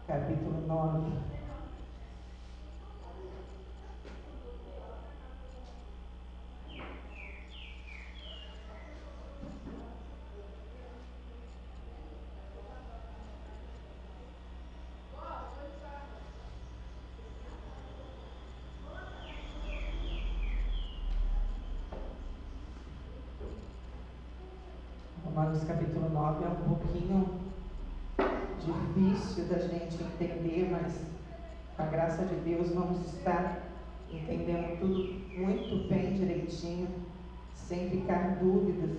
capítulo 9. Romanos capítulo 9 é um pouquinho difícil da gente entender, mas com a graça de Deus vamos estar entendendo tudo muito bem direitinho, sem ficar dúvidas,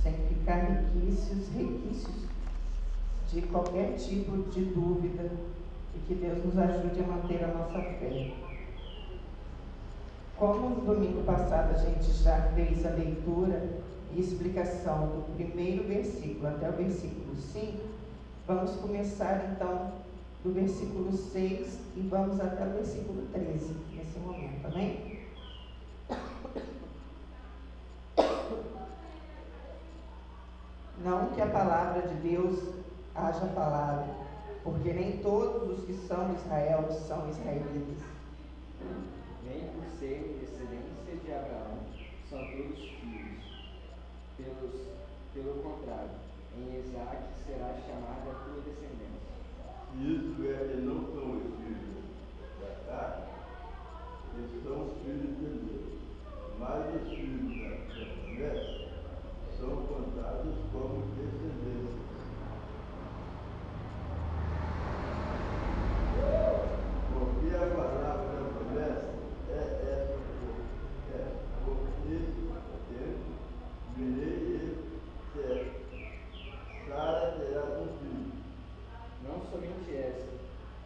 sem ficar requisitos de qualquer tipo de dúvida, e que Deus nos ajude a manter a nossa fé. Como no domingo passado a gente já fez a leitura e explicação do primeiro versículo até o versículo 5, vamos começar então do versículo 6 e vamos até o versículo 13 nesse momento, amém? Não que a palavra de Deus haja falado, porque nem todos os que são de Israel são israelitas. Nem por serem descendência de Abraão são todos filhos. Pelo contrário, em Isaque será chamada a tua descendência. Isso é que não são os filhos da carne, eles são os filhos de Deus. Mas os filhos da promessa são contados como descendências. Porque a palavra da promessa virei certo. Sara terá um filho. Não somente essa,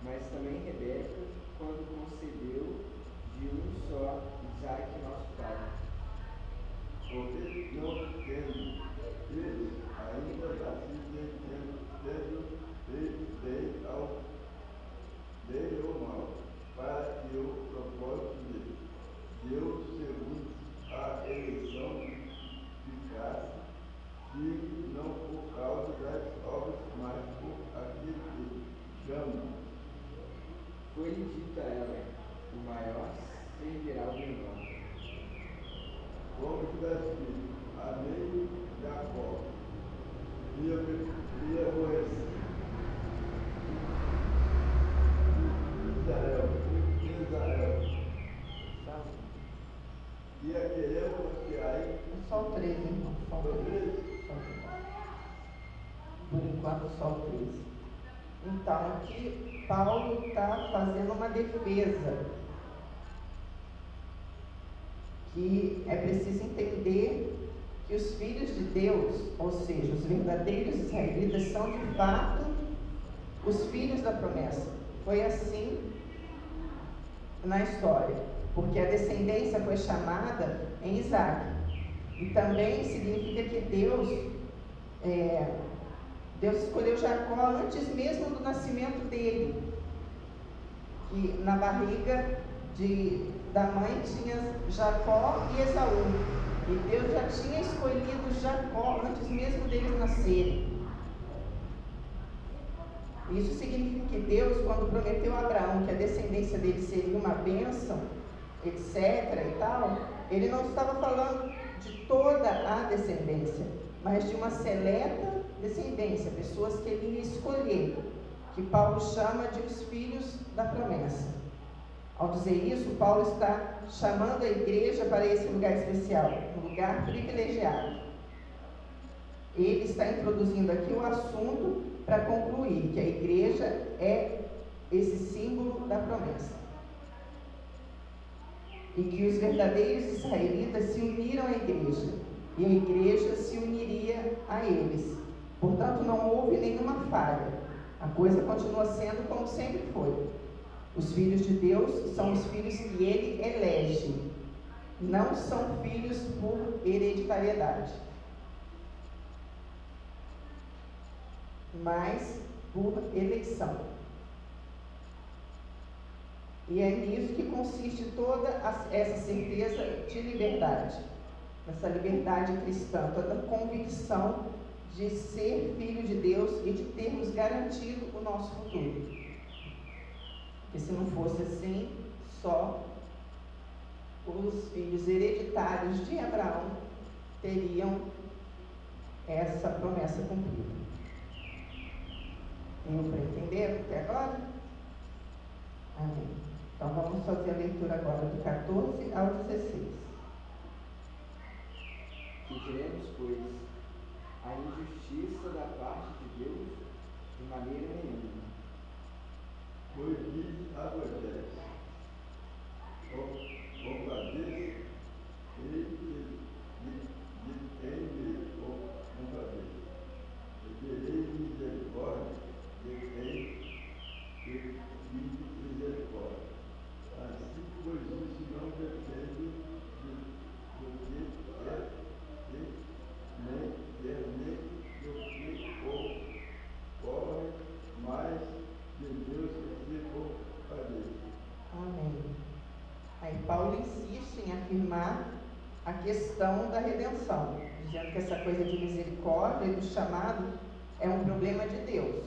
mas também Rebeca, quando concebeu de um só Isaque nosso pai. Porque não tendo filhos, ainda assim tendo feito bem ou mal, para que o propósito de Deus, segundo a eleição, ficasse, e não por causa das obras, mas por aquilo que chama. Foi-lhe dito a ela: o maior servirá ao menor. Como está escrito: amém, Jacó, e aborreci Israel. E a queremos que aí. Só o 13, irmão. Só o 13. Por enquanto, só o 13. Então, aqui Paulo está fazendo uma defesa. Que é preciso entender que os filhos de Deus, ou seja, os verdadeiros israelitas, são de fato os filhos da promessa. Foi assim na história, porque a descendência foi chamada em Isaque. E também significa que Deus escolheu Jacó antes mesmo do nascimento dele. Que na barriga da mãe tinha Jacó e Esaú. E Deus já tinha escolhido Jacó antes mesmo deles nascerem. Isso significa que Deus, quando prometeu a Abraão que a descendência dele seria uma bênção, etc. e tal, ele não estava falando de toda a descendência, mas de uma seleta descendência, pessoas que ele ia escolher, que Paulo chama de os filhos da promessa. Ao dizer isso, Paulo está chamando a igreja para esse lugar especial, um lugar privilegiado. Ele está introduzindo aqui o assunto para concluir que a igreja é esse símbolo da promessa. E que os verdadeiros israelitas se uniram à igreja, e a igreja se uniria a eles. Portanto, não houve nenhuma falha. A coisa continua sendo como sempre foi. Os filhos de Deus são os filhos que ele elege, não são filhos por hereditariedade, mas por eleição. E é nisso que consiste toda essa certeza de liberdade, essa liberdade cristã, toda a convicção de ser filho de Deus e de termos garantido o nosso futuro. Porque se não fosse assim, só os filhos hereditários de Abraão teriam essa promessa cumprida. Deu para entender até agora? Amém. Então vamos fazer a leitura agora do 14 ao 16. Que diremos, pois, a injustiça da parte de Deus de maneira nenhuma. Pois diz a Moisés: compadeça e de quem me compadeça, e terei misericórdia de quem me misericórdia. Assim, pois isso não depende do que é, nem do que ocorre, mas de Deus que se compadeça. Amém. Aí Paulo insiste em afirmar a questão da redenção, dizendo que essa coisa de misericórdia e do chamado é um problema de Deus.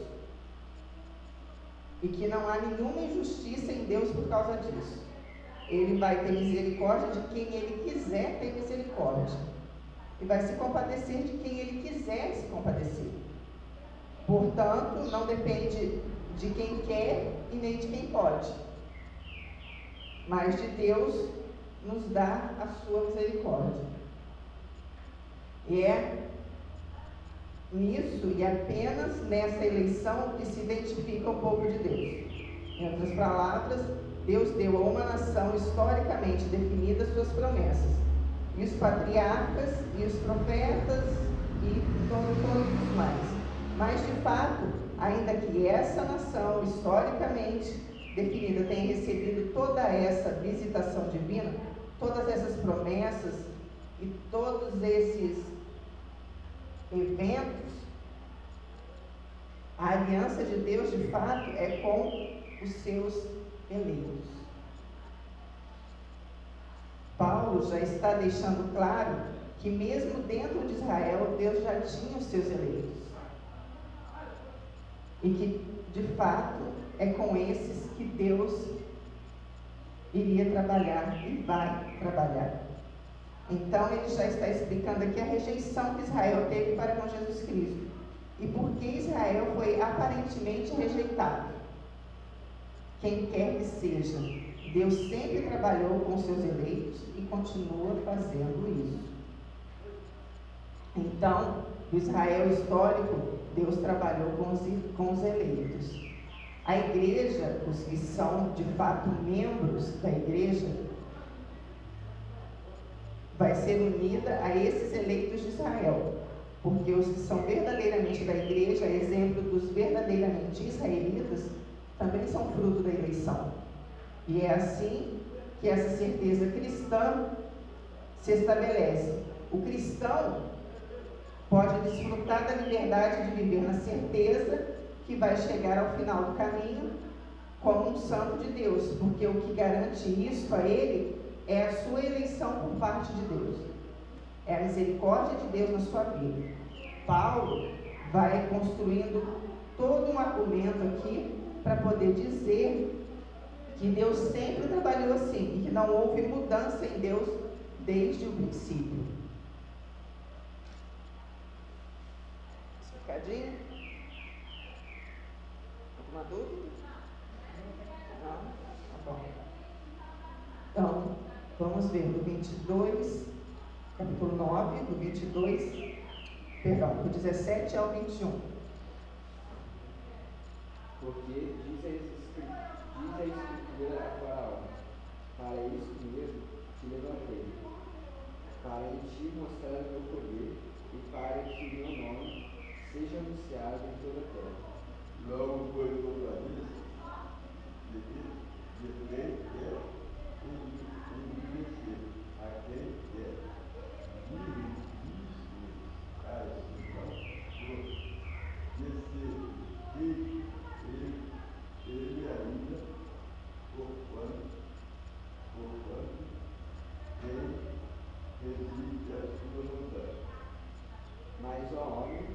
E que não há nenhuma injustiça em Deus por causa disso. Ele vai ter misericórdia de quem ele quiser ter misericórdia. E vai se compadecer de quem ele quiser se compadecer. Portanto, não depende de quem quer e nem de quem pode. Mas de Deus nos dá a sua misericórdia. E é nisso e apenas nessa eleição que se identifica o povo de Deus. Em outras palavras, Deus deu a uma nação historicamente definida suas promessas. E os patriarcas, e os profetas, e todos os mais. Mas, de fato, ainda que essa nação historicamente definida tenha recebido toda essa visitação divina, todas essas promessas e todos esses eventos, a aliança de Deus, de fato, é com os seus eleitos. Paulo já está deixando claro que mesmo dentro de Israel, Deus já tinha os seus eleitos. E que, de fato, é com esses que Deus iria trabalhar e vai trabalhar. Então, ele já está explicando aqui a rejeição que Israel teve para com Jesus Cristo. E por que Israel foi aparentemente rejeitado. Quem quer que seja, Deus sempre trabalhou com seus eleitos e continua fazendo isso. Então, no Israel histórico, Deus trabalhou com os eleitos. A igreja, os que são de fato membros da igreja, vai ser unida a esses eleitos de Israel, porque os que são verdadeiramente da igreja, exemplo dos verdadeiramente israelitas, também são fruto da eleição. E é assim que essa certeza cristã se estabelece. O cristão pode desfrutar da liberdade de viver na certeza que vai chegar ao final do caminho como um santo de Deus, porque o que garante isso a ele é a sua eleição por parte de Deus. É a misericórdia de Deus na sua vida. Paulo vai construindo todo um argumento aqui para poder dizer que Deus sempre trabalhou assim e que não houve mudança em Deus desde o princípio. Explicadinho? Alguma dúvida? Não? Tá bom. Então, vamos ver do 22, capítulo 9, do 22, perdão, do 17 ao 21. Porque diz a Escritura a Faraó: para isso mesmo te levantei, para em ti mostrar o meu poder e para que meu nome seja anunciado em toda a terra. Logo foi compadeça de quem quer enriquecer, a quem quer ele ainda, porquanto quem resiste à sua vontade. Mas, ó homem,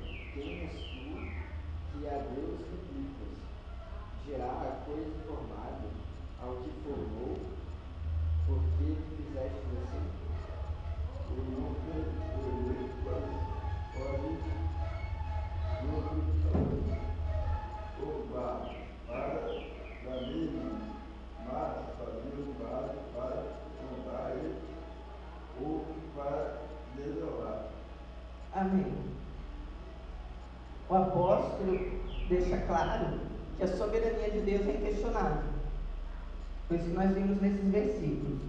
Amém. O apóstolo deixa claro que a soberania de Deus é inquestionável. Por isso nós vimos nesses versículos.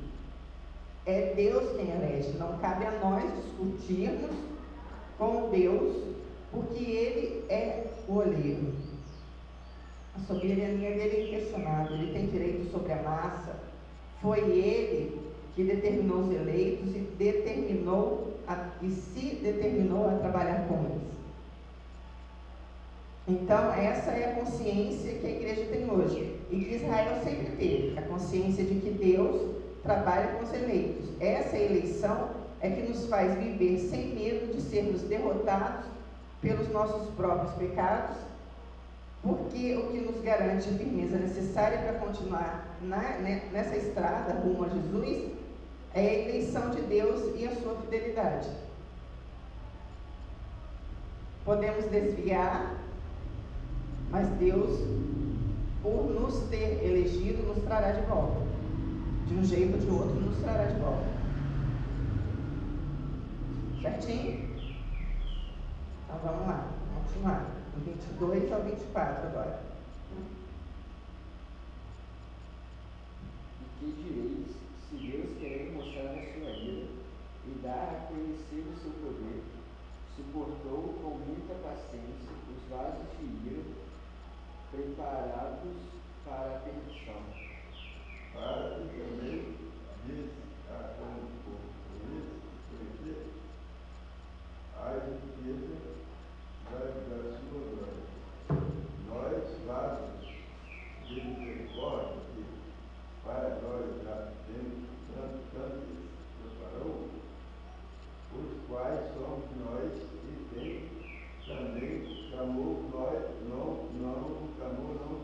É Deus quem elege, não cabe a nós discutirmos com Deus, porque Ele é o olheiro. A soberania dele é inquestionável, Ele tem direito sobre a massa. Foi Ele que determinou os eleitos e se determinou a trabalhar com eles. Então, essa é a consciência que a igreja tem hoje e que Israel sempre teve, a consciência de que Deus trabalha com os eleitos. Essa eleição é que nos faz viver sem medo de sermos derrotados pelos nossos próprios pecados, porque o que nos garante a firmeza necessária para continuar nessa estrada rumo a Jesus é a eleição de Deus e a sua fidelidade. Podemos desviar, mas Deus, por nos ter elegido, nos trará de volta. De um jeito ou de outro, nos trará de volta. Certinho? Então vamos lá, vamos continuar. Do 22 ao 24 agora. E que direis, se Deus querendo mostrar a sua ira e dar a conhecer o seu poder, suportou com muita paciência os vasos de ira preparados para a perdição. Para que também diz a conhecer a justiça da sua glória. Nós, vasos de misericórdia, que para a glória já temos tanto preparou, os quais somos nós e quem também chamou nós, não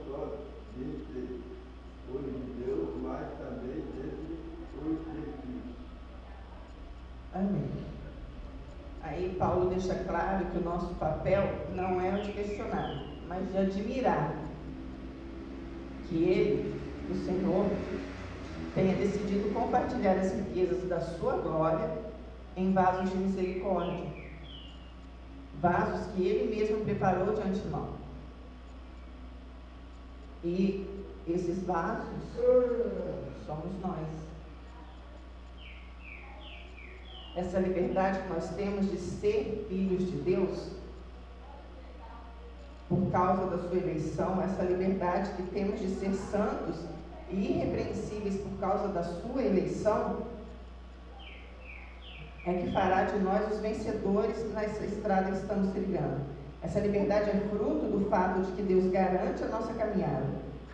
só desse os de Deus, mas também desse os gentios. Amém. Aí Paulo deixa claro que o nosso papel não é o de questionar, mas de admirar que Ele, o Senhor, tenha decidido compartilhar as riquezas da sua glória em vasos de misericórdia, vasos que Ele mesmo preparou de antemão. E esses vasos somos nós. Essa liberdade que nós temos de ser filhos de Deus, por causa da sua eleição, essa liberdade que temos de ser santos e irrepreensíveis por causa da sua eleição, é que fará de nós os vencedores nessa estrada que estamos trilhando. Essa liberdade é fruto do fato de que Deus garante a nossa caminhada.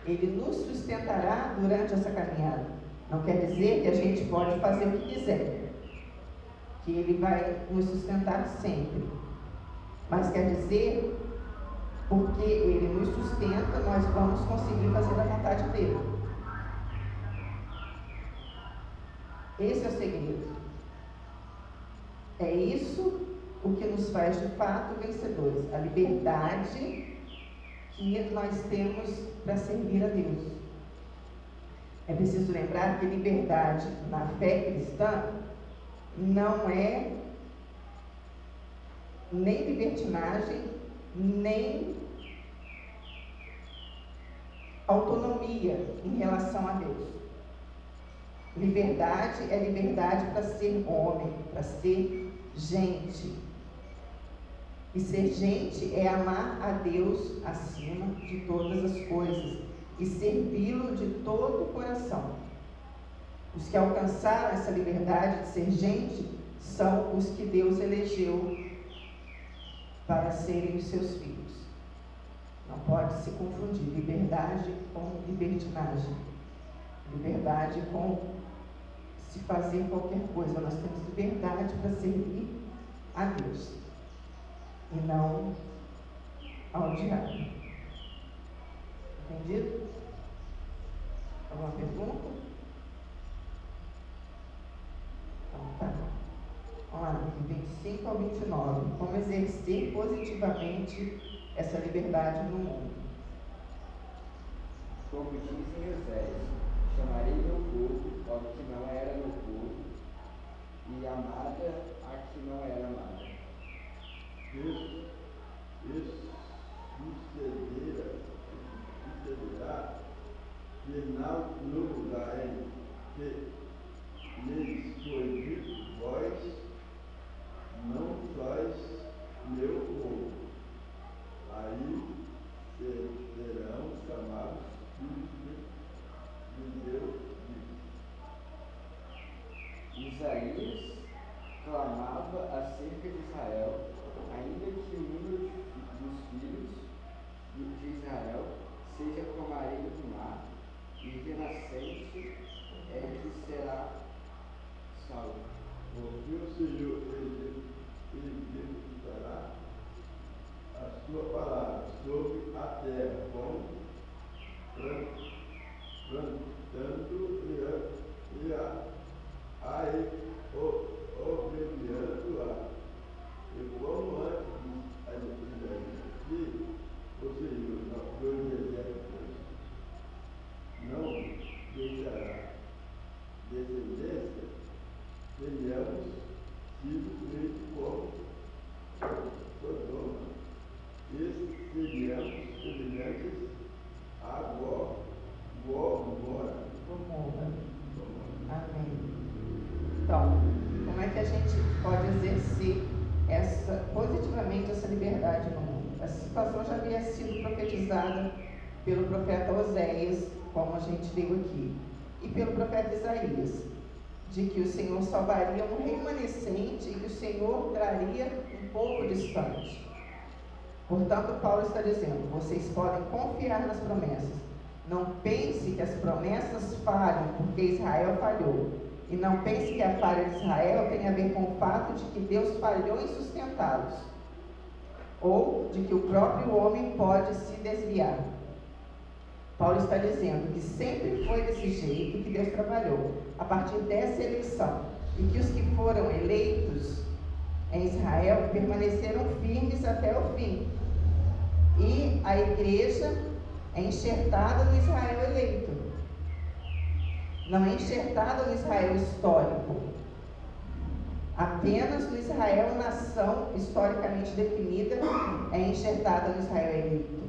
Ele nos sustentará durante essa caminhada. Não quer dizer que a gente pode fazer o que quiser, que Ele vai nos sustentar sempre. Mas quer dizer, porque Ele nos sustenta, nós vamos conseguir fazer a vontade dEle. Esse é o segredo. É isso o que nos faz de fato vencedores. A liberdade que nós temos para servir a Deus. É preciso lembrar que liberdade na fé cristã não é nem libertinagem, nem autonomia em relação a Deus. Liberdade é liberdade para ser homem, para ser gente. E ser gente é amar a Deus acima de todas as coisas e servi-lo de todo o coração. Os que alcançaram essa liberdade de ser gente são os que Deus elegeu para serem os seus filhos. Não pode se confundir liberdade com libertinagem. Liberdade com se fazer qualquer coisa. Nós temos liberdade para servir a Deus e não ao diabo. Entendido? Alguma pergunta? Então tá. Vamos lá, 25 ao 29. Como exercer positivamente essa liberdade no mundo. Como dizem Oséias, chamarei meu povo ao que não era meu povo, e amada a que não era amada. menos clamava acerca de Israel, ainda que o número dos filhos de Israel seja como a areia do mar, e renascente é que será salvo. Porque o Senhor executará a sua palavra sobre a terra, plantando e obediando-a. E como antes que o Senhor dos exércitos não deixará descendência, tenhamos simplesmente como Sodoma, e seríamos semelhantes a Gomorra. Amém. Então, como é que a gente pode exercer positivamente essa liberdade no mundo? Essa situação já havia sido profetizada pelo profeta Oséias, como a gente leu aqui, e pelo profeta Isaías, de que o Senhor salvaria um remanescente e que o Senhor traria um povo distante. Portanto, Paulo está dizendo: vocês podem confiar nas promessas. Não pense que as promessas falham porque Israel falhou. E não pense que a falha de Israel tem a ver com o fato de que Deus falhou em sustentá-los, ou de que o próprio homem pode se desviar. Paulo está dizendo que sempre foi desse jeito que Deus trabalhou, a partir dessa eleição, e que os que foram eleitos em Israel permaneceram firmes até o fim. E a igreja é enxertada no Israel eleito. Não é enxertada no Israel histórico, apenas no Israel nação historicamente definida é enxertada no Israel eleito.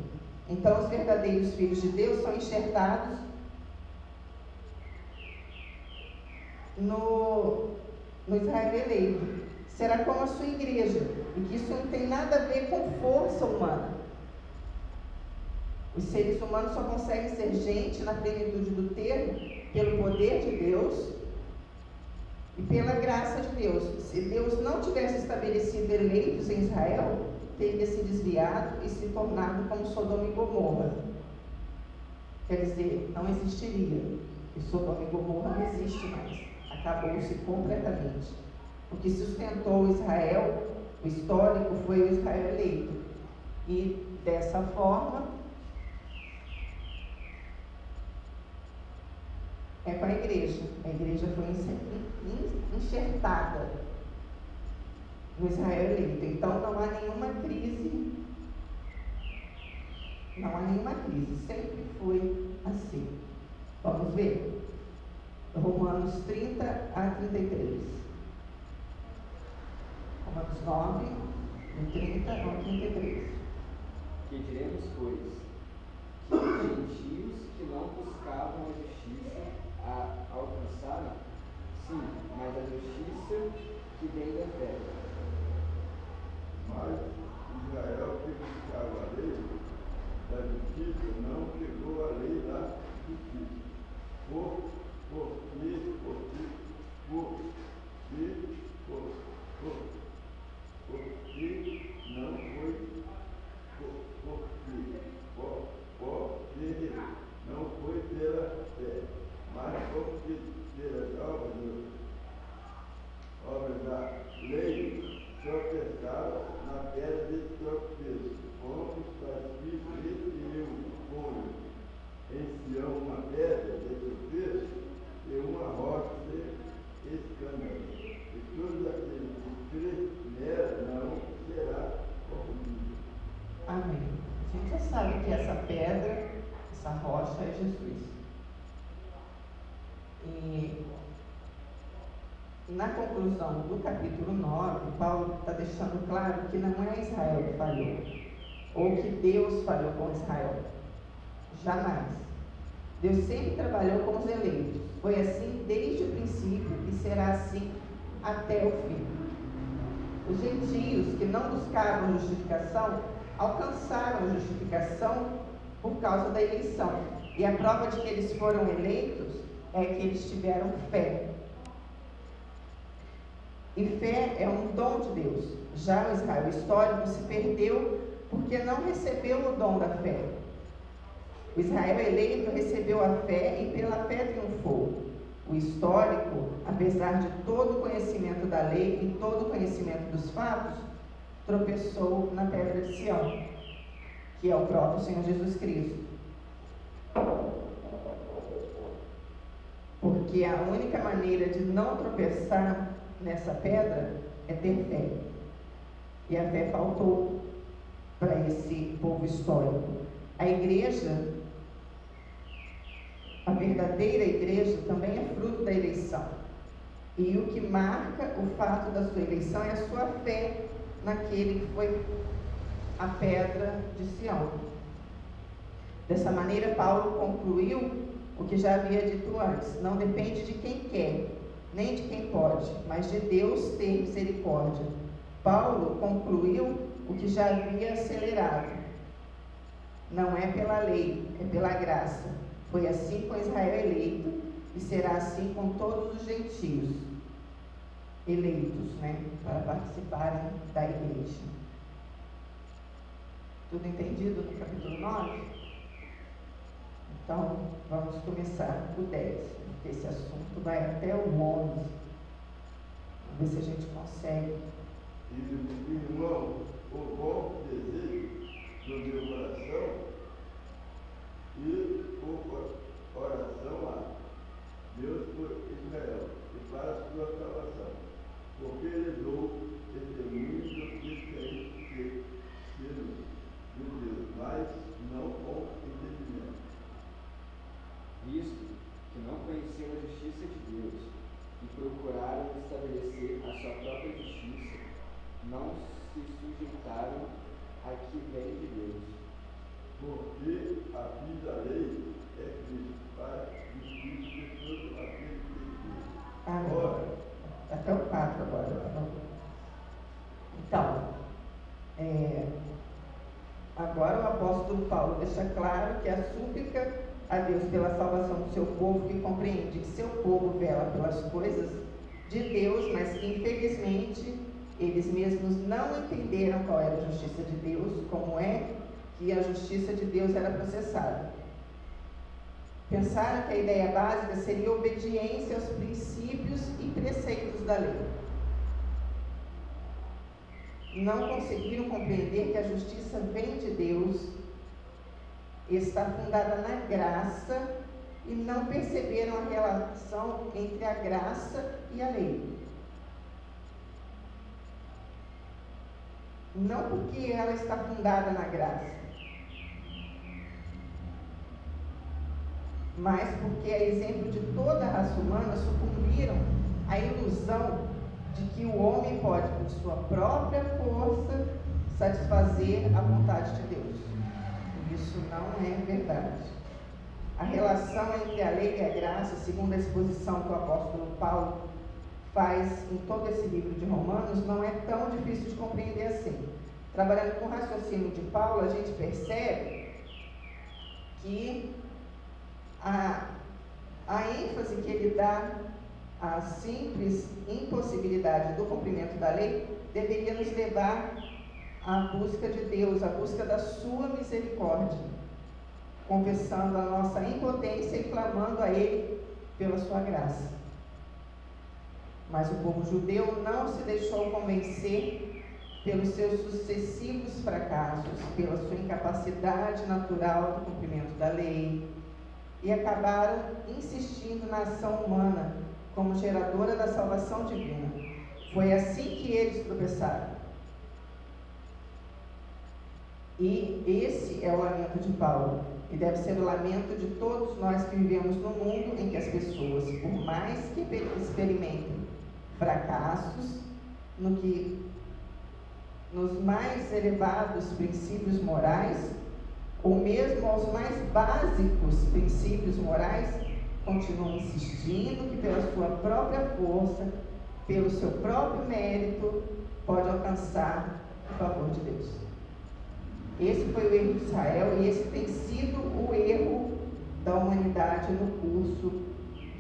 Então os verdadeiros filhos de Deus são enxertados no Israel eleito. Será como a sua igreja, e que isso não tem nada a ver com força humana. Os seres humanos só conseguem ser gente na plenitude do termo pelo poder de Deus e pela graça de Deus. Se Deus não tivesse estabelecido eleitos em Israel, teria se desviado e se tornado como Sodoma e Gomorra. Quer dizer, não existiria. E Sodoma e Gomorra não existe mais. Acabou-se completamente. O que sustentou Israel, o histórico, foi o Israel eleito. E dessa forma é com a igreja. A igreja foi enxertada no Israel eleito. Então não há nenhuma crise. Não há nenhuma crise. Sempre foi assim. Vamos ver? Romanos 30 a 33. Romanos 9, do 30 ao 33. Que diremos, pois, que os gentios que não buscavam a justiça a alcançaram? Sim, mas a justiça que vem da fé. Mas Israel, que buscava a lei da justiça, não chegou à lei da justiça. Não foi pela fé, mas porque pelas obras da lei tropeçaram na pedra de tropeço, como está escrito: retirei em Sião uma pedra de tropeço e uma rocha de escândalo, e todos aqueles que crêem nela não será corrompido. Amém. A gente já sabe que essa pedra, essa rocha é Jesus. E na conclusão do capítulo 9, Paulo está deixando claro que não é Israel que falhou, ou que Deus falhou com Israel. Jamais. Deus sempre trabalhou com os eleitos. Foi assim desde o princípio e será assim até o fim. Os gentios que não buscavam justificação alcançaram a justificação por causa da eleição. E a prova de que eles foram eleitos é que eles tiveram fé. E fé é um dom de Deus. Já o Israel histórico se perdeu porque não recebeu o dom da fé. O Israel eleito recebeu a fé e pela fé triunfou. O histórico, apesar de todo o conhecimento da lei e todo o conhecimento dos fatos, tropeçou na pedra de Sião, que é o próprio Senhor Jesus Cristo. Porque a única maneira de não tropeçar nessa pedra é ter fé. E a fé faltou para esse povo histórico. A igreja, a verdadeira igreja, também é fruto da eleição. E o que marca o fato da sua eleição é a sua fé naquele que foi a pedra de Sião. Dessa maneira, Paulo concluiu o que já havia dito antes: não depende de quem quer, nem de quem pode, mas de Deus ter misericórdia. Paulo concluiu o que já havia acelerado. Não é pela lei, é pela graça. Foi assim com Israel eleito, e será assim com todos os gentios eleitos, para participarem da igreja. Tudo entendido no capítulo 9? Então, vamos começar o 10, porque esse assunto vai até o 11. Vamos ver se a gente consegue. Irmão, o bom desejo do meu coração e o oração a Deus por Israel e para a sua salvação, porque ele dou testemunho do que tem sido de Deus, mas não com entendimento. Visto que não conheceram a justiça de Deus e procuraram estabelecer a sua própria justiça, não se sujeitaram a que vem de Deus. Porque a fim da lei é Cristo, para justiça de todo aquele que crê. Ora, até o 4 agora. Então, agora o apóstolo Paulo deixa claro que a súplica a Deus pela salvação do seu povo, que compreende que seu povo vela pelas coisas de Deus, mas que infelizmente eles mesmos não entenderam qual era a justiça de Deus, como é que a justiça de Deus era processada. Pensaram que a ideia básica seria obediência aos princípios e preceitos da lei. Não conseguiram compreender que a justiça vem de Deus, está fundada na graça, e não perceberam a relação entre a graça e a lei. Não porque ela está fundada na graça, mas porque, a exemplo de toda a raça humana, sucumbiram à ilusão de que o homem pode, por sua própria força, satisfazer a vontade de Deus. Isso não é verdade. A relação entre a lei e a graça, segundo a exposição que o apóstolo Paulo faz em todo esse livro de Romanos, não é tão difícil de compreender assim. Trabalhando com o raciocínio de Paulo, a gente percebe que a ênfase que ele dá à simples impossibilidade do cumprimento da lei deveria nos levar à busca de Deus, à busca da sua misericórdia, confessando a nossa impotência e clamando a Ele pela sua graça. Mas o povo judeu não se deixou convencer pelos seus sucessivos fracassos, pela sua incapacidade natural do cumprimento da lei, e acabaram insistindo na ação humana como geradora da salvação divina. Foi assim que eles tropeçaram. E esse é o lamento de Paulo, e deve ser o lamento de todos nós que vivemos no mundo em que as pessoas, por mais que experimentem fracassos nos mais elevados princípios morais, ou mesmo aos mais básicos princípios morais, continuam insistindo que pela sua própria força, pelo seu próprio mérito, pode alcançar o favor de Deus. Esse foi o erro de Israel, e esse tem sido o erro da humanidade no curso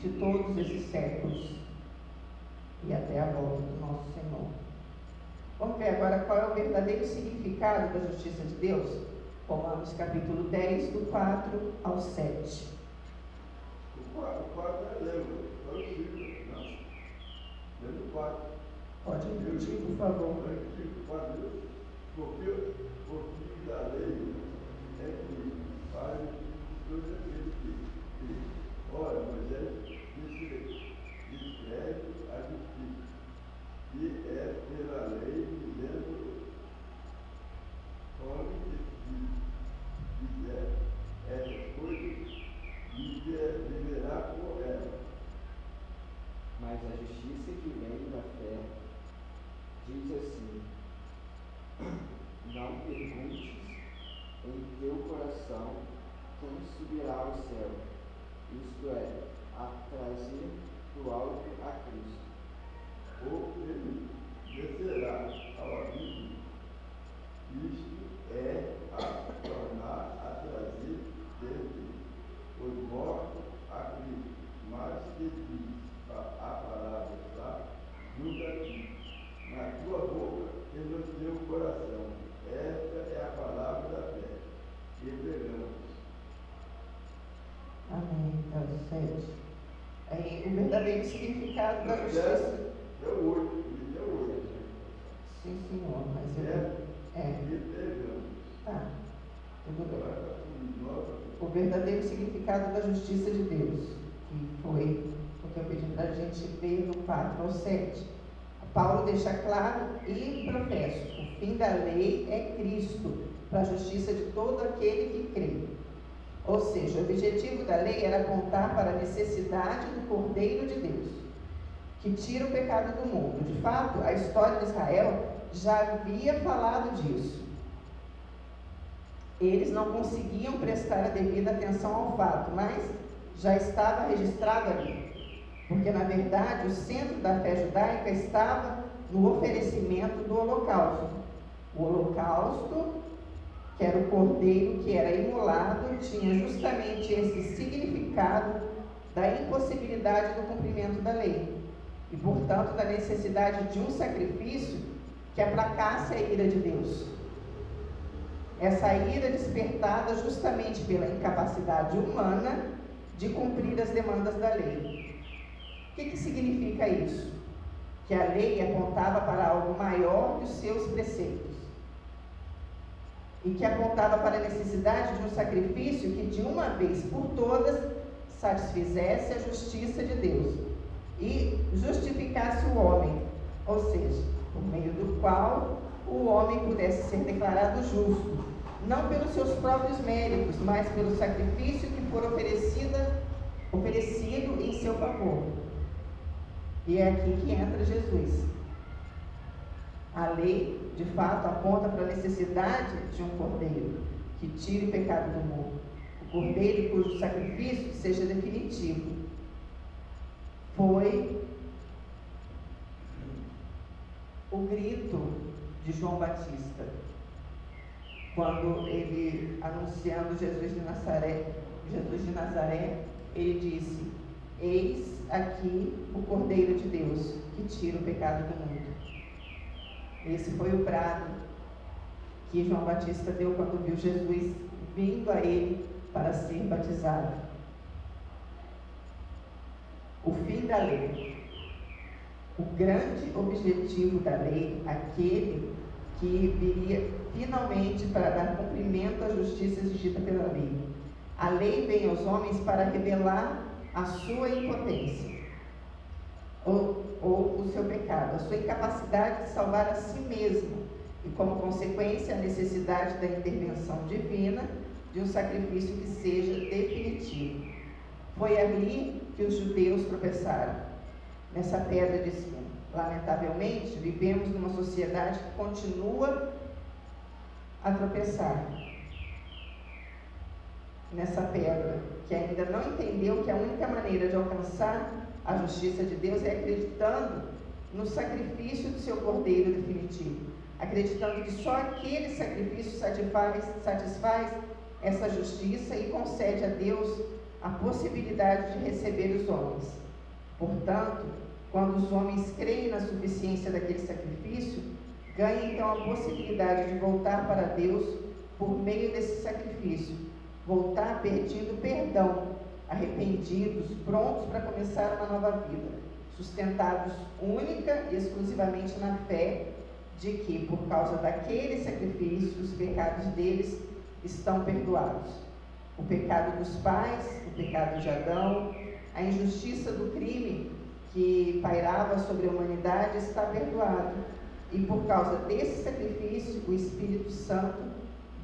de todos esses séculos. e até a volta do nosso Senhor. Vamos ver agora qual é o verdadeiro significado da justiça de Deus? Romanos capítulo 10, do 4 ao 7. O 4 é lembra, é o 5, não. Lembra o 4. Pode repetir, por favor. Porque o fim da lei é que faz todos aqueles que ora, Moisés descreve a justiça, e é pela lei dizendo, homem que fizer essas coisas, viverá por ela. Mas a justiça que vem da fé diz assim: não perguntes em teu coração quem subirá ao céu, isto é, a trazer do alto a Cristo. Ou ele descerá ao abismo, isto é, a tornar a trazer dentre os mortos a Cristo. Mas que diz a palavra está junto a ti, na tua boca e no teu coração. Esta é a palavra da fé que pregamos. Amém. Então, 7. O verdadeiro significado da justiça. É o 8, é o 8. Sim, senhor, mas Que pregamos. Tá, tudo bem. O verdadeiro significado da justiça de Deus, que foi o que eu pedi para a gente ver do 4 ao 7. Paulo deixa claro e professo: o fim da lei é Cristo, para a justiça de todo aquele que crê. Ou seja, o objetivo da lei era apontar para a necessidade do Cordeiro de Deus, que tira o pecado do mundo. De fato, a história de Israel já havia falado disso. Eles não conseguiam prestar a devida atenção ao fato, mas já estava registrado ali. Porque, na verdade, o centro da fé judaica estava no oferecimento do holocausto. O holocausto, que era o cordeiro que era imolado, tinha justamente esse significado da impossibilidade do cumprimento da lei. E, portanto, da necessidade de um sacrifício que aplacasse a ira de Deus. Essa ira despertada justamente pela incapacidade humana de cumprir as demandas da lei. O que significa isso? Que a lei apontava para algo maior que os seus preceitos. E que apontava para a necessidade de um sacrifício que, de uma vez por todas, satisfizesse a justiça de Deus e justificasse o homem, ou seja, por meio do qual o homem pudesse ser declarado justo, não pelos seus próprios méritos, mas pelo sacrifício que for oferecido em seu favor. E é aqui que entra Jesus. A lei, de fato, aponta para a necessidade de um cordeiro que tire o pecado do mundo. O cordeiro cujo sacrifício seja definitivo. Foi o grito de João Batista, quando ele, anunciando Jesus de Nazaré, ele disse: eis aqui o Cordeiro de Deus, que tira o pecado do mundo. Esse foi o brado que João Batista deu quando viu Jesus vindo a ele para ser batizado. O fim da lei. O grande objetivo da lei, aquele que viria finalmente para dar cumprimento à justiça exigida pela lei. A lei vem aos homens para revelar a sua impotência, ou o seu pecado, a sua incapacidade de salvar a si mesmo, e como consequência a necessidade da intervenção divina, de um sacrifício que seja definitivo. Foi ali que os judeus tropeçaram, nessa pedra de cima. Lamentavelmente, vivemos numa sociedade que continua a tropeçar nessa pedra, que ainda não entendeu que a única maneira de alcançar a justiça de Deus é acreditando no sacrifício do seu Cordeiro definitivo, acreditando que só aquele sacrifício satisfaz essa justiça e concede a Deus a possibilidade de receber os homens. Portanto, Quando os homens creem na suficiência daquele sacrifício, ganham então a possibilidade de voltar para Deus por meio desse sacrifício, voltar pedindo perdão, arrependidos, prontos para começar uma nova vida, sustentados única e exclusivamente na fé de que, por causa daquele sacrifício, os pecados deles estão perdoados. O pecado dos pais, o pecado de Adão, a injustiça do crime que pairava sobre a humanidade está perdoado. E por causa desse sacrifício, o Espírito Santo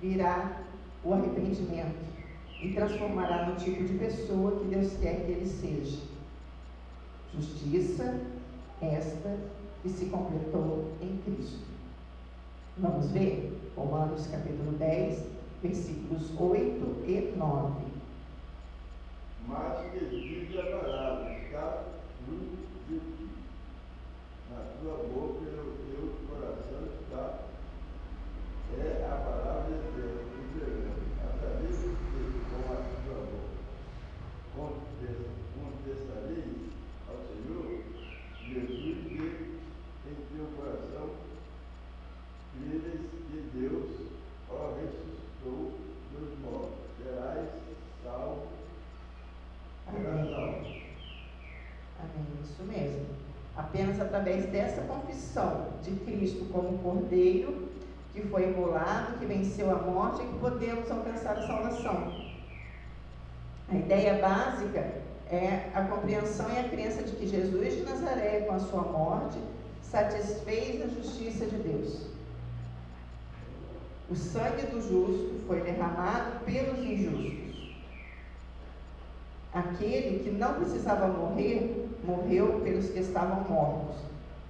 virá o arrependimento e transformará no tipo de pessoa que Deus quer que ele seja. Justiça, esta que se completou em Cristo. Vamos ver? Romanos capítulo 10, versículos 8 e 9. Mas que diz a palavra, está junto de ti, na tua boca e no teu coração está, é a palavra de Deus, dizendo, a saber que com a tua boca contestareis ao Senhor, Jesus, que em teu coração creres que Deus o ressuscitou dos mortos, serás salvo. Amém. Amém, isso mesmo. Apenas através dessa confissão de Cristo como Cordeiro, que foi imolado, que venceu a morte, é que podemos alcançar a salvação. A ideia básica é a compreensão e a crença de que Jesus de Nazaré, com a sua morte, satisfez a justiça de Deus. O sangue do justo foi derramado pelos injustos. Aquele que não precisava morrer, morreu pelos que estavam mortos,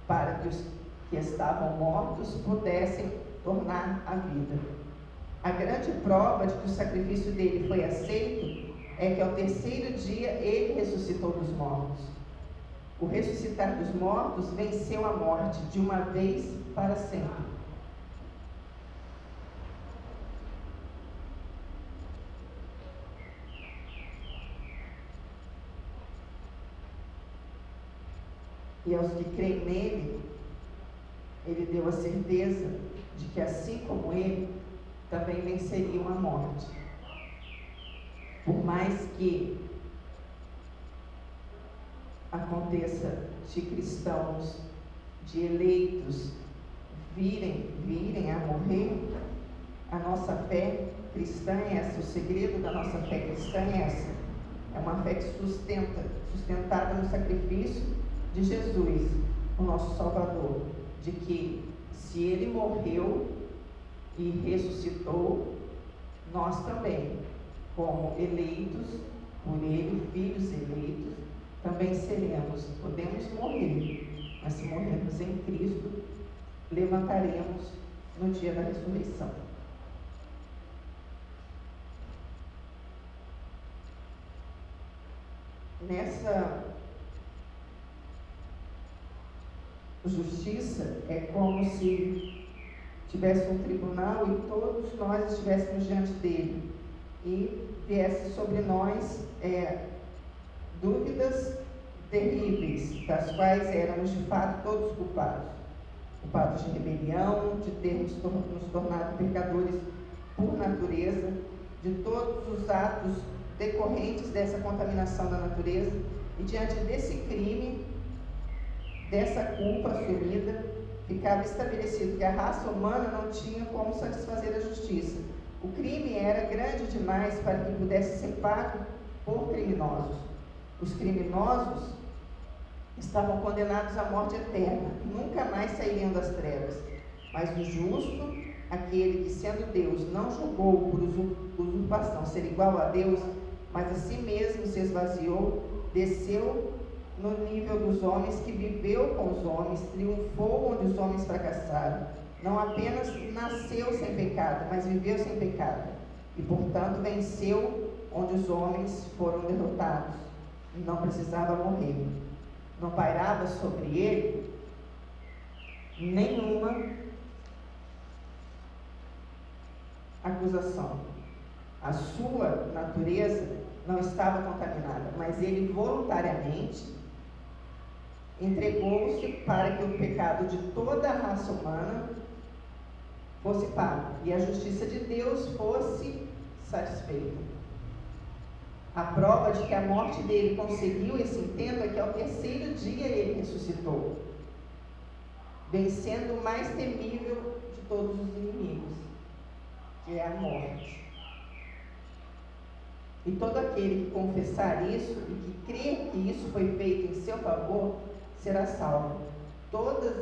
para que os que estavam mortos pudessem tornar a vida. A grande prova de que o sacrifício dele foi aceito é que ao terceiro dia ele ressuscitou dos mortos. O ressuscitar dos mortos venceu a morte de uma vez para sempre. E aos que creem nele, ele deu a certeza de que, assim como ele, também venceriam a morte. Por mais que aconteça de cristãos, de eleitos, virem a morrer, a nossa fé cristã é essa, o segredo da nossa fé cristã é essa. É uma fé que sustentada no sacrifício de Jesus, o nosso Salvador, de que se ele morreu e ressuscitou, nós também, como eleitos por ele, filhos eleitos, também seremos, podemos morrer, mas se morrermos em Cristo, levantaremos no dia da ressurreição. Nessa justiça é como se tivesse um tribunal e todos nós estivéssemos diante dele e viesse sobre nós dúvidas terríveis, das quais éramos de fato todos culpados de rebelião, de termos nos tornado pecadores por natureza, de todos os atos decorrentes dessa contaminação da natureza, e diante desse crime, dessa culpa assumida, ficava estabelecido que a raça humana não tinha como satisfazer a justiça. O crime era grande demais para que pudesse ser pago por criminosos. Os criminosos estavam condenados à morte eterna, nunca mais sairiam das trevas. Mas o justo, aquele que sendo Deus não julgou por usurpação ser igual a Deus, mas a si mesmo se esvaziou, desceu no nível dos homens, que viveu com os homens, triunfou onde os homens fracassaram. Não apenas nasceu sem pecado, mas viveu sem pecado. E, portanto, venceu onde os homens foram derrotados. Não precisava morrer. Não pairava sobre ele nenhuma acusação. A sua natureza não estava contaminada, mas ele voluntariamente entregou-se para que o pecado de toda a raça humana fosse pago e a justiça de Deus fosse satisfeita. A prova de que a morte dele conseguiu esse intento é que ao terceiro dia ele ressuscitou, vencendo o mais temível de todos os inimigos, que é a morte. E todo aquele que confessar isso e que crer que isso foi feito em seu favor, será salvo. Todos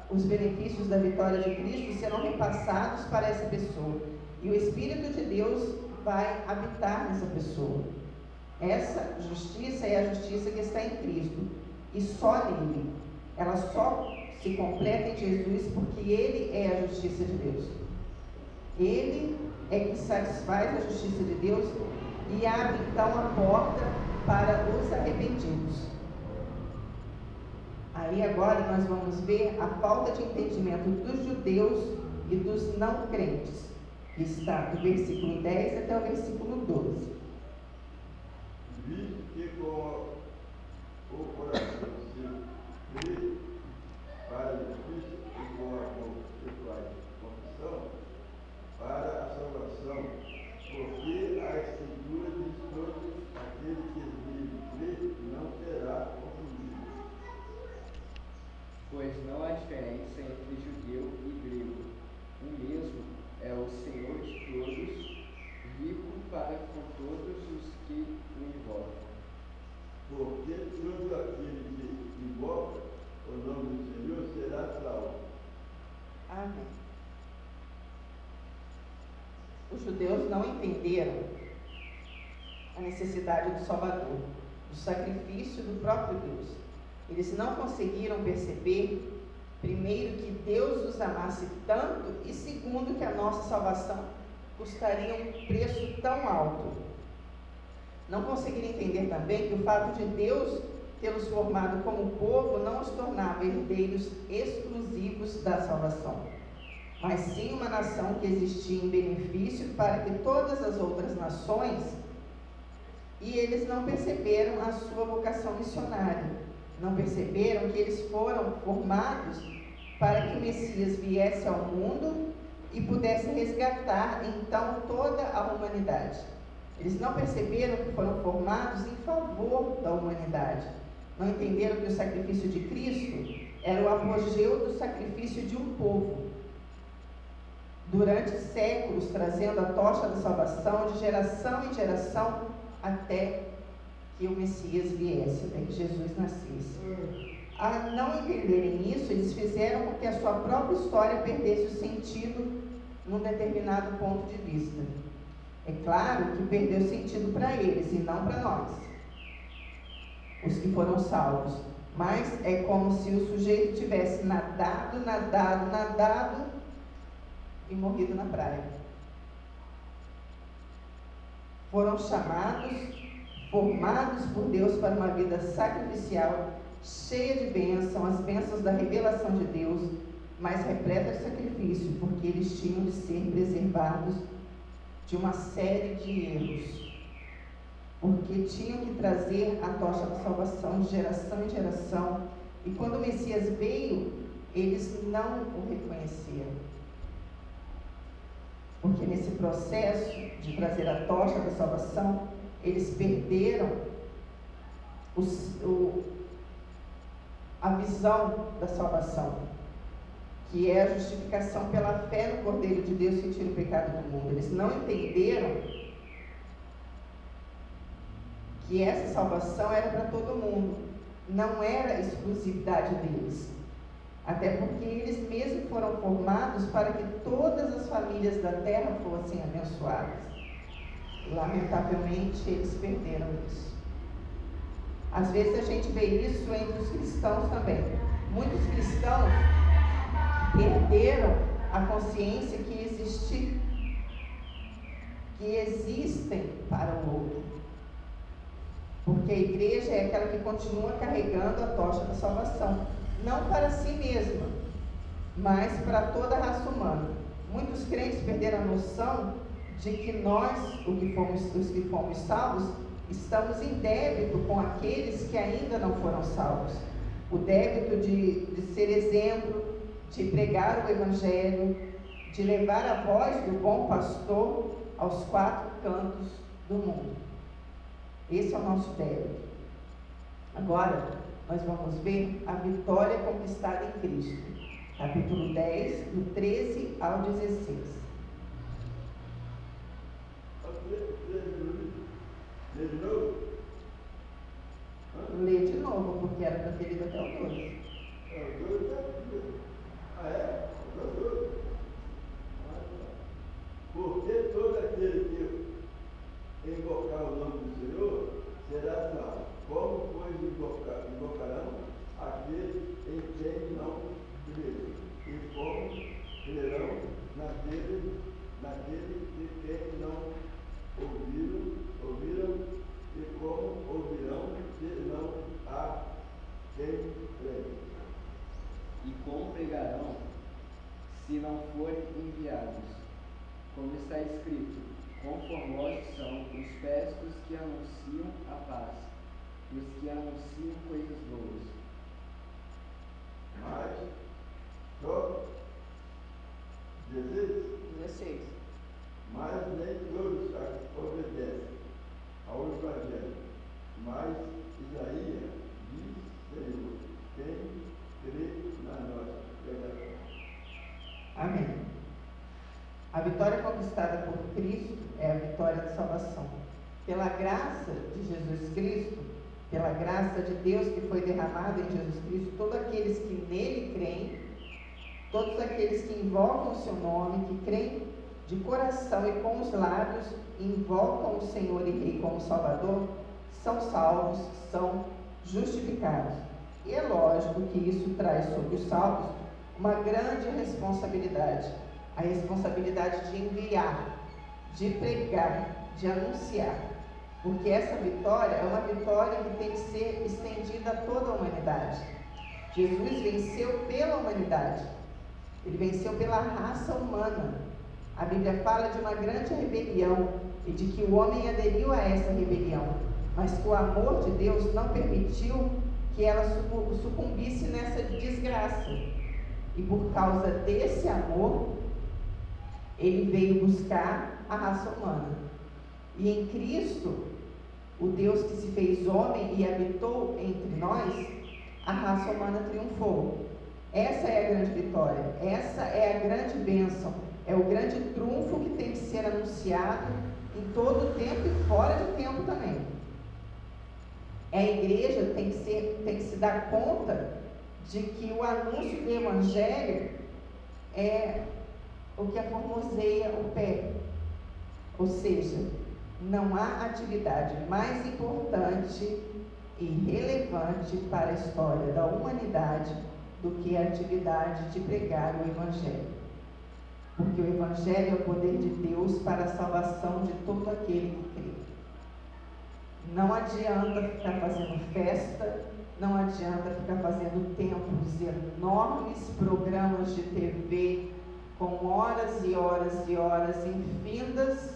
os benefícios da vitória de Cristo serão repassados para essa pessoa. E o Espírito de Deus vai habitar nessa pessoa. Essa justiça é a justiça que está em Cristo. E só nele. Ela só se completa em Jesus porque Ele é a justiça de Deus. Ele é que satisfaz a justiça de Deus e abre então a porta para os arrependidos. Aí agora nós vamos ver a falta de entendimento dos judeus e dos não crentes, que está do versículo 10 até o versículo 12. Visto que com o coração se crê para a justiça e com a boca se faz confissão para a salvação, porque a Escritura diz todo aquele que nele crê não será confundido. Pois não há diferença entre judeu e grego. O mesmo é o Senhor de todos, rico para com todos os que o invocam. Porque todo aquele que invoca o nome do Senhor será salvo. Amém. Os judeus não entenderam a necessidade do Salvador, do sacrifício do próprio Deus. Eles não conseguiram perceber, primeiro, que Deus os amasse tanto e, segundo, que a nossa salvação custaria um preço tão alto. Não conseguiram entender também que o fato de Deus tê-los formado como povo não os tornava herdeiros exclusivos da salvação, mas sim uma nação que existia em benefício para que todas as outras nações, e eles não perceberam a sua vocação missionária, não perceberam que eles foram formados para que o Messias viesse ao mundo e pudesse resgatar então toda a humanidade. Eles não perceberam que foram formados em favor da humanidade, não entenderam que o sacrifício de Cristo era o apogeu do sacrifício de um povo, durante séculos, trazendo a tocha da salvação de geração em geração até que o Messias viesse, até que Jesus nascesse. A não entenderem isso, eles fizeram com que a sua própria história perdesse o sentido num determinado ponto de vista. É claro que perdeu sentido para eles e não para nós, os que foram salvos. Mas é como se o sujeito tivesse nadado e morrido na praia. Foram chamados, formados por Deus para uma vida sacrificial, cheia de bênção, as bênçãos da revelação de Deus, mas repleta de sacrifício, porque eles tinham de ser preservados de uma série de erros, porque tinham que trazer a tocha da salvação de geração em geração, e quando o Messias veio, eles não o reconheceram, porque nesse processo de trazer a tocha da salvação, eles perderam a visão da salvação, que é a justificação pela fé no Cordeiro de Deus que tira o pecado do mundo. Eles não entenderam que essa salvação era para todo mundo, não era exclusividade deles. Até porque eles mesmos foram formados para que todas as famílias da terra fossem abençoadas. Lamentavelmente, eles perderam isso. Às vezes a gente vê isso entre os cristãos também. Muitos cristãos perderam a consciência que existem para o outro. Porque a igreja é aquela que continua carregando a tocha da salvação. Não para si mesma, mas para toda a raça humana. Muitos crentes perderam a noção de que nós, os que fomos salvos, estamos em débito com aqueles que ainda não foram salvos. O débito de ser exemplo, de pregar o Evangelho, de levar a voz do bom pastor aos quatro cantos do mundo. Esse é o nosso débito. Agora, nós vamos ver a vitória conquistada em Cristo. Capítulo 10, do 13 ao 16. Lê de novo, porque era para ter lido até o 12. Porque todo aquele que invocar o nome do Senhor será salvo. Como, pois, invocarão aquele em quem não creram? E como crerão naquele de quem não ouviram? E como ouvirão se não há quem pregue? E como pregarão se não forem enviados? Como está escrito: conformosos são os pés dos que anunciam a paz, dos que anunciam coisas boas. Mas, só 16. Mas nem todos obedecem ao Evangelho. Mas Isaías diz: Senhor, quem crê na nossa pregação? Amém. A vitória conquistada por Cristo é a vitória de salvação. Pela graça de Jesus Cristo, pela graça de Deus que foi derramada em Jesus Cristo, todos aqueles que nele creem, todos aqueles que invocam o seu nome, que creem de coração e com os lábios, invocam o Senhor e Rei como Salvador, são salvos, são justificados. E é lógico que isso traz sobre os salvos uma grande responsabilidade. A responsabilidade de enviar, de pregar, de anunciar. Porque essa vitória é uma vitória que tem que ser estendida a toda a humanidade. Jesus venceu pela humanidade. Ele venceu pela raça humana. A Bíblia fala de uma grande rebelião e de que o homem aderiu a essa rebelião, mas que o amor de Deus não permitiu que ela sucumbisse nessa desgraça. E por causa desse amor, ele veio buscar a raça humana. E em Cristo, o Deus que se fez homem e habitou entre nós, a raça humana triunfou. Essa é a grande vitória, essa é a grande bênção, é o grande trunfo que tem que ser anunciado em todo o tempo e fora de tempo também. A igreja tem que se dar conta de que o anúncio do Evangelho é o que aformoseia o pé. Ou seja, não há atividade mais importante e relevante para a história da humanidade do que a atividade de pregar o Evangelho. Porque o Evangelho é o poder de Deus para a salvação de todo aquele que crê. Não adianta ficar fazendo festa, não adianta ficar fazendo templos enormes, programas de TV com horas e horas e horas infindas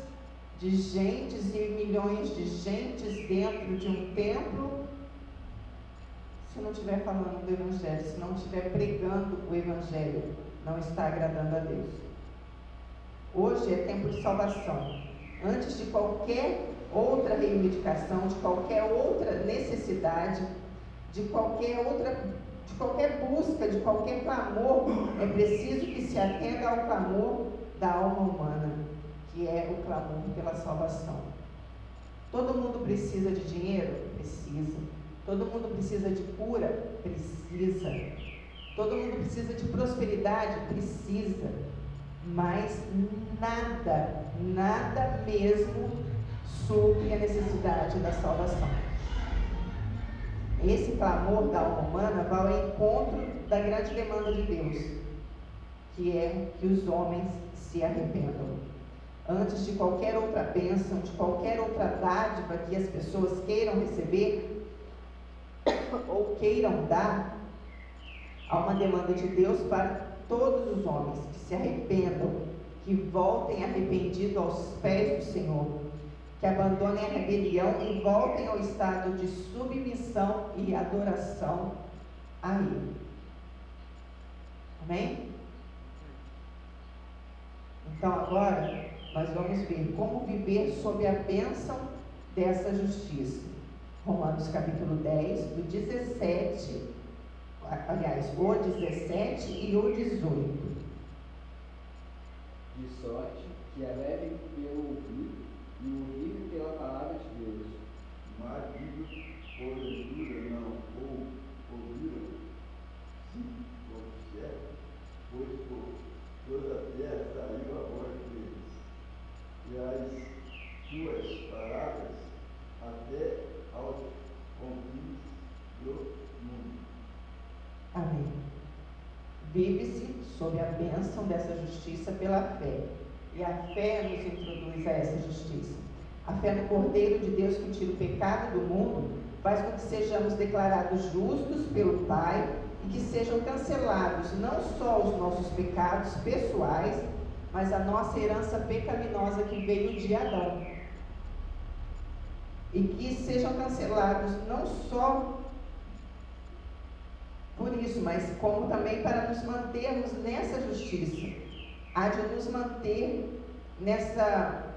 de gentes e milhões de gentes dentro de um templo, se não estiver falando do Evangelho, se não estiver pregando o Evangelho, não está agradando a Deus. Hoje é tempo de salvação. Antes de qualquer outra reivindicação, de qualquer outra necessidade, de qualquer busca, de qualquer clamor, é preciso que se atenda ao clamor da alma humana, que é o clamor pela salvação. Todo mundo precisa de dinheiro? Precisa. Todo mundo precisa de cura? Precisa. Todo mundo precisa de prosperidade? Precisa. Mas nada mesmo supre a necessidade da salvação. Esse clamor da alma humana vai ao encontro da grande demanda de Deus, que é que os homens se arrependam. Antes de qualquer outra bênção, de qualquer outra dádiva que as pessoas queiram receber ou queiram dar, há uma demanda de Deus para todos os homens que se arrependam, que voltem arrependidos aos pés do Senhor, que abandonem a rebelião e voltem ao estado de submissão e adoração a Ele. Amém? Então agora nós vamos ver como viver sob a bênção dessa justiça. Romanos capítulo 10, do 17, aliás, o 17 e o 18. De sorte que a levem pelo ouvir e o ouvir pela palavra de Deus. Mas digo, porventura não ouviram, sim, como certo, pois por toda a terra saiu a voz deles, e as suas palavras até aos confins do mundo. Amém. Vive-se sob a bênção dessa justiça pela fé. E a fé nos introduz a essa justiça. A fé no Cordeiro de Deus que tira o pecado do mundo faz com que sejamos declarados justos pelo Pai e que sejam cancelados não só os nossos pecados pessoais, mas a nossa herança pecaminosa que veio de Adão. E que sejam cancelados não só por isso, mas como também para nos mantermos nessa justiça. Há de nos manter nessa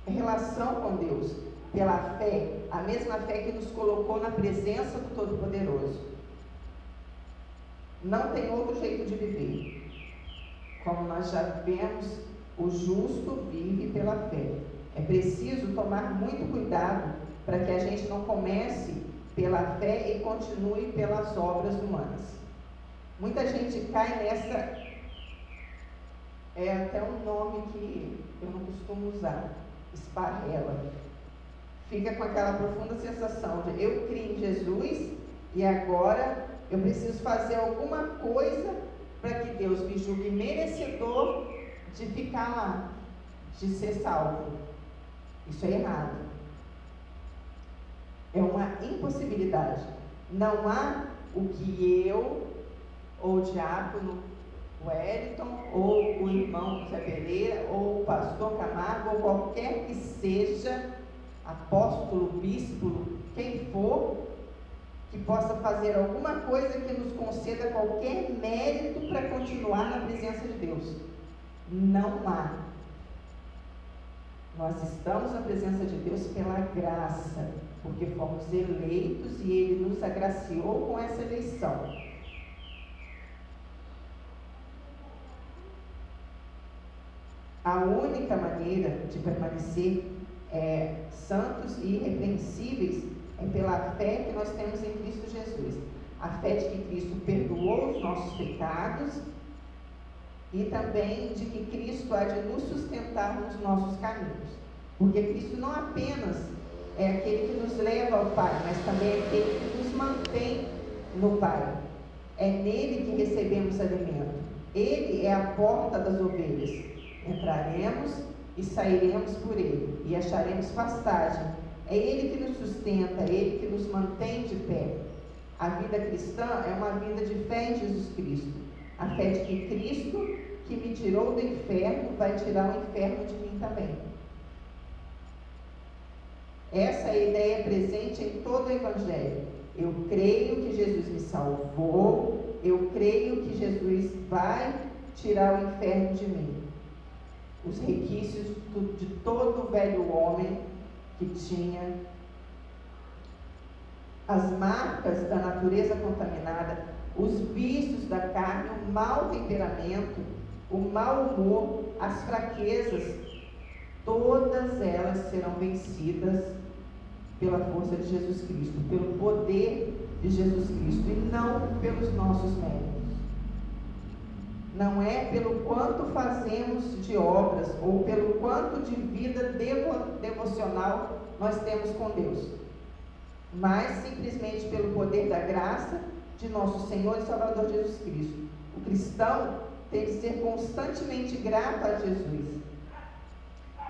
relação com Deus, pela fé, a mesma fé que nos colocou na presença do Todo-Poderoso. Não tem outro jeito de viver. Como nós já vemos, o justo vive pela fé. É preciso tomar muito cuidado para que a gente não comece pela fé e continue pelas obras humanas. Muita gente cai nessa, é até um nome que eu não costumo usar, esparrela. Fica com aquela profunda sensação de eu criei em Jesus e agora eu preciso fazer alguma coisa para que Deus me julgue merecedor de ficar lá, de ser salvo. Isso é errado. É uma impossibilidade. Não há o que eu, ou o diácono Wellington, ou o irmão Zé Pereira, ou o pastor Camargo, ou qualquer que seja, apóstolo, bispo, quem for, que possa fazer alguma coisa que nos conceda qualquer mérito para continuar na presença de Deus. Não há. Nós estamos na presença de Deus pela graça, porque fomos eleitos e Ele nos agraciou com essa eleição. A única maneira de permanecer santos e irrepreensíveis é pela fé que nós temos em Cristo Jesus. A fé de que Cristo perdoou os nossos pecados e também de que Cristo há de nos sustentar nos nossos caminhos. Porque Cristo não apenas é aquele que nos leva ao Pai, mas também é aquele que nos mantém no Pai. É nele que recebemos alimento. Ele é a porta das ovelhas. Entraremos e sairemos por ele, e acharemos pastagem. É ele que nos sustenta, é ele que nos mantém de pé. A vida cristã é uma vida de fé em Jesus Cristo. A fé de que Cristo, que me tirou do inferno, vai tirar o inferno de mim também. Essa é a ideia presente em todo o Evangelho. Eu creio que Jesus me salvou, eu creio que Jesus vai tirar o inferno de mim. Os requisitos de todo o velho homem que tinha as marcas da natureza contaminada, os vícios da carne, o mau temperamento, o mau humor, as fraquezas, todas elas serão vencidas pela força de Jesus Cristo, pelo poder de Jesus Cristo e não pelos nossos méritos. Não é pelo quanto fazemos de obras ou pelo quanto de vida devocional nós temos com Deus, mas simplesmente pelo poder da graça de nosso Senhor e Salvador Jesus Cristo. O cristão tem que ser constantemente grato a Jesus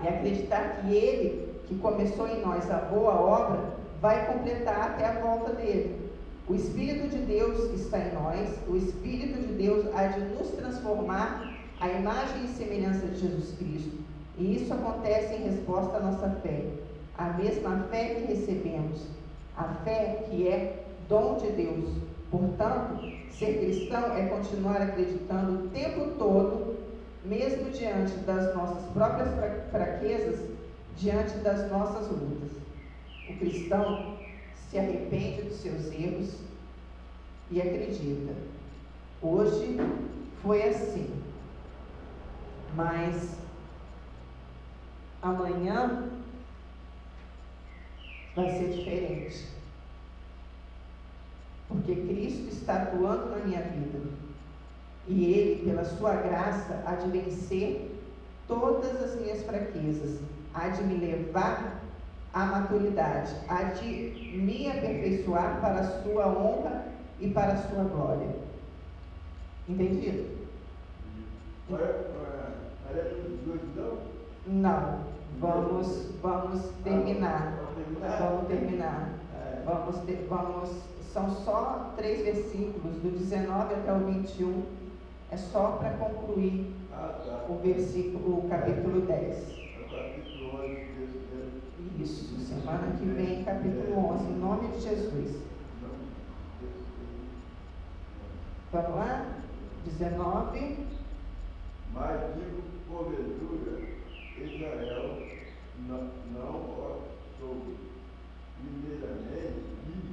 e acreditar que Ele, que começou em nós a boa obra, vai completar até a volta dele. O Espírito de Deus está em nós, o Espírito de Deus há de nos transformar à imagem e semelhança de Jesus Cristo. E isso acontece em resposta à nossa fé, a mesma fé que recebemos, a fé que é dom de Deus. Portanto, ser cristão é continuar acreditando o tempo todo, mesmo diante das nossas próprias fraquezas, diante das nossas lutas. O cristão se arrepende dos seus erros e acredita. Hoje foi assim, mas amanhã vai ser diferente, porque Cristo está atuando na minha vida e Ele, pela sua graça, há de vencer todas as minhas fraquezas, há de me levar à maturidade, há de me aperfeiçoar para a sua honra e para a sua glória. Entendido? Não, vamos terminar. São só 3 versículos, do 19 até o 21, é só para concluir o capítulo 10. Isso, semana que vem, capítulo 11, em nome de Jesus. Vamos lá? 19. Mas digo, porventura, Israel não soube. Primeiramente, diz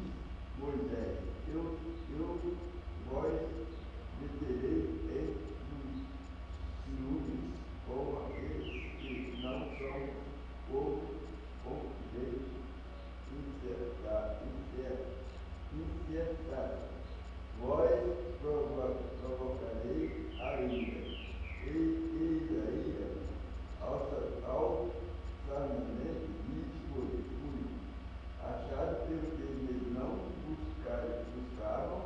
Moisés, eu vós meterei em ciúmes com aqueles que não são o incertados. Vós provocarei a ira. E Isaías, ao sarnamento, diz: fui achado pelo que eles não buscavam,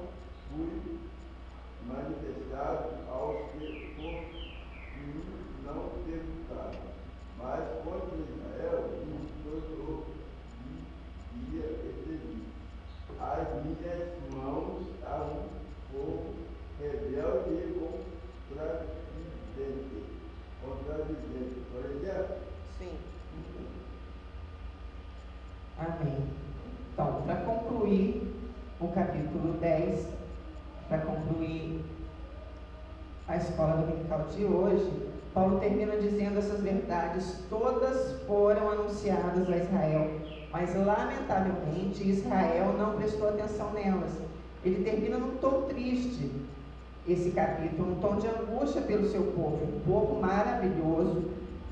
fui manifestado aos que por mim não perguntaram. Mas contra Israel, todo dia recebi as minhas mãos a um povo rebelde e contradizente. Por exemplo? Sim. Amém. Então, para concluir o capítulo 10, para concluir a escola dominical de hoje, Paulo termina dizendo essas verdades todas foram anunciadas a Israel, mas lamentavelmente Israel não prestou atenção nelas. Ele termina num tom triste esse capítulo, um tom de angústia pelo seu povo, um povo maravilhoso,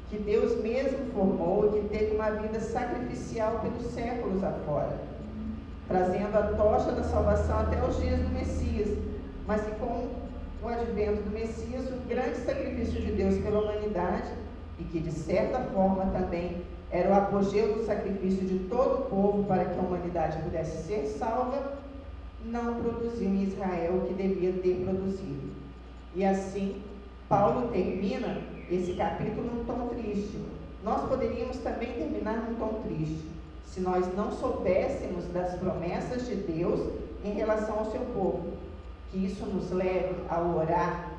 que Deus mesmo formou e que teve uma vida sacrificial pelos séculos afora, trazendo a tocha da salvação até os dias do Messias, mas que com o advento do Messias, o grande sacrifício de Deus pela humanidade, e que de certa forma também era o apogeu do sacrifício de todo o povo para que a humanidade pudesse ser salva, não produziu em Israel o que devia ter produzido. E assim, Paulo termina esse capítulo num tom triste. Nós poderíamos também terminar num tom triste, se nós não soubéssemos das promessas de Deus em relação ao seu povo. Que isso nos leve a orar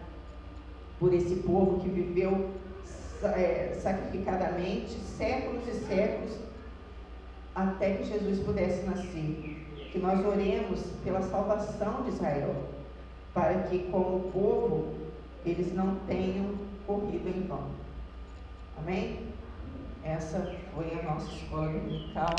por esse povo que viveu sacrificadamente séculos e séculos até que Jesus pudesse nascer. Que nós oremos pela salvação de Israel, para que, como povo, eles não tenham corrido em vão. Amém? Essa foi a nossa escola dominical.